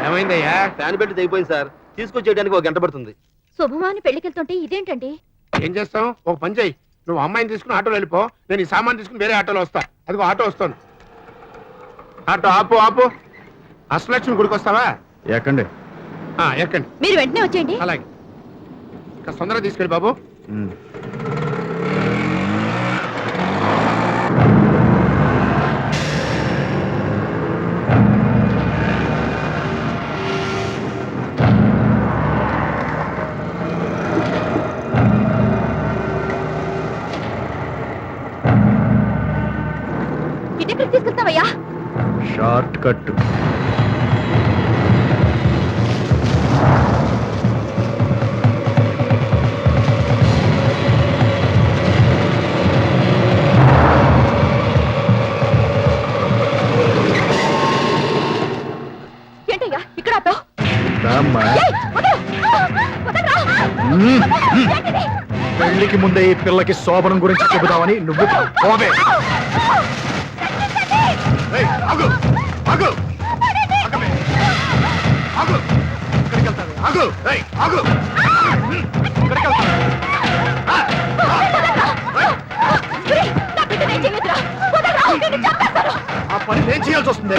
ఏమైందయ్యా? ఫ్యాన్ పెట్టి తెగిపోయింది సార్. తీసుకొచ్చేయడానికి ఒక గంట పడుతుంది. శుభమాని పెళ్లికెళ్తుంటే ఇదేంటండి? ఏం చేస్తాం? ఒక పని చెయ్యి, నువ్వు అమ్మాయిని తీసుకుని ఆటోలో వెళ్ళిపో, నేను ఈ సామాన్ తీసుకుని వేరే ఆటోలో వస్తా. అదిగో ఆటో వస్తుంది. ఆటో ఆపు ఆపు. అష్టలక్ష్మి గుడికి వస్తావా? ఎక్కండి. ఎక్కండి. మీరు వెంటనే వచ్చేయండి. అలాగే. ఇంకా తొందరగా తీసుకెళ్ళి బాబు. ఇటెక్కడికి తీసుకెళ్తావయ్యా? Short cut. ఏంటయ్యా ఇక్కడ ఆపావ్? పెళ్లికి ముందే ఈ పిల్లకి శోభనం గురించి చెబుతావని నువ్వు పోవే. ఆగు ఆగు ఆగు. ఇక్కడికి వెళ్తాను. ఆగు ఆగు. ఇక్కడికి వెళ్తాను. ఆ పని నేను చేయాల్సి వస్తుంది.